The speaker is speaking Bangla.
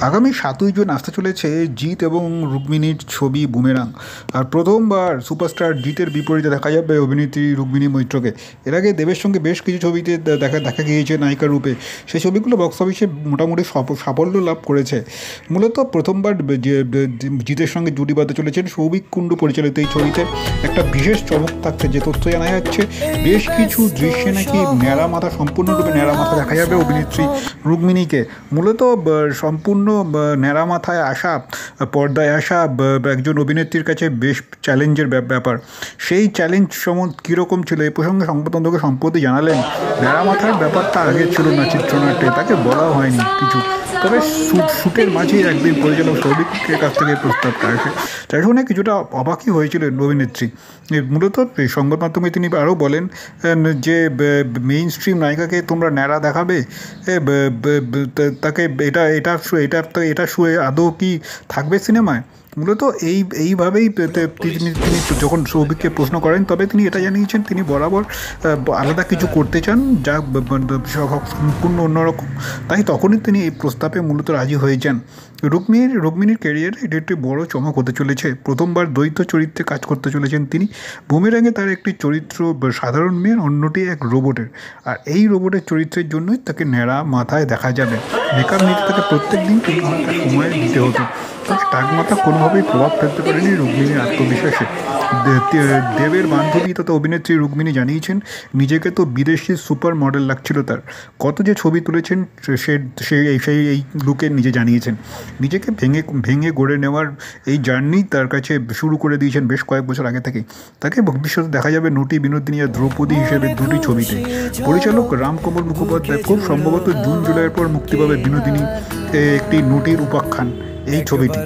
আগামী ৭ই জুন আসতে চলেছে জিৎ এবং রুক্মিণীর ছবি বুমেরাং। আর প্রথমবার সুপারস্টার জিতের বিপরীতে দেখা যাবে অভিনেত্রী রুক্মিণী মৈত্রকে। এর আগে দেবের সঙ্গে বেশ কিছু ছবিতে দেখা দেখা গিয়েছে নায়িকা রূপে। সেই ছবিগুলো বক্স অফিসে মোটামুটি সাফল্য লাভ করেছে। মূলত প্রথমবার জিতের সঙ্গে জুটি বাঁধতে চলেছেন সৌভিক কুণ্ডু পরিচালিত এই ছবিতে। একটা বিশেষ চমক থাকছে, যে তথ্য জানা যাচ্ছে বেশ কিছু দৃশ্যে নাকি ন্যাড়া মাথা, সম্পূর্ণরূপে ন্যাড়া মাথা দেখা যাবে অভিনেত্রী রুক্মিণীকে। মূলত সম্পূর্ণ ন্যাড়া মাথায় আসা, পর্দায় আসা একজন অভিনেত্রীর কাছে বেশ চ্যালেঞ্জের ব্যাপার। সেই চ্যালেঞ্জ কীরকম ছিল এই প্রসঙ্গে সংবাদদাতাকে সম্প্রতি জানালেন, ন্যাড়া মাথার ব্যাপারটা আগে ছিল না চিত্রনাট্যে, তাকে বলাও হয়নি কিছু। তবে শ্যুটের মাঝেই একদিন পরিচালক সৌভিকের কাছ থেকে প্রস্তাবটা আসে, যার শুনে কিছুটা অবাকই হয়েছিলেন অভিনেত্রী। মূলত সংবাদ মাধ্যমে তিনি আরও বলেন যে মেইন স্ট্রিম নায়িকাকে তোমরা ন্যাড়া দেখাবে, তাকে এটা শুয়ে আদৌ কি থাকবে সিনেমায়? মূলত এইভাবেই তিনি যখন সৌভিককে প্রশ্ন করেন, তবে তিনি এটা জানিয়েছেন তিনি বরাবর আলাদা কিছু করতে চান, যা সম্পূর্ণ অন্যরকম। তাই তখনই তিনি এই প্রস্তাবে মূলত রাজি হয়ে যান। রুক্মিণীর ক্যারিয়ারে এটি একটি বড় চমক হতে চলেছে। প্রথমবার দ্বৈত চরিত্রে কাজ করতে চলেছেন তিনি। বুমেরাঙে তার একটি চরিত্র সাধারণ মেয়ের, অন্যটি এক রোবটের। আর এই রোবটের চরিত্রের জন্যই তাকে ন্যাড়া মাথায় দেখা যাবে। মেকআপ নিতে তাকে প্রত্যেক দিন 3 ঘন্টা সময় দিতে হতো। তার টাক মাথা কোনোভাবেই প্রভাব ফেলতে পারেনি রুক্মিণীর আত্মবিশ্বাসে। দেবের বান্ধবী তথা অভিনেত্রী রুক্মিণী জানিয়েছেন, নিজেকে তো বিদেশি সুপার মডেল লাগছিল তার। কত যে ছবি তুলেছেন এই লুকে নিজে জানিয়েছেন। নিজেকে ভেঙে গড়ে নেওয়ার এই জার্নি তার কাছে শুরু করে দিয়েছেন বেশ কয়েক বছর আগে থেকে। তাকে ভবিষ্যতে দেখা যাবে নটি, বিনোদিনী আর দ্রৌপদী হিসেবে 2টি ছবিতে। পরিচালক রামকমল মুখোপাধ্যায়। খুব সম্ভবত জুন জুলাইয়ের পর মুক্তি পাবে বিনোদিনী, একটি নটির উপাখ্যান এই ছবিটি।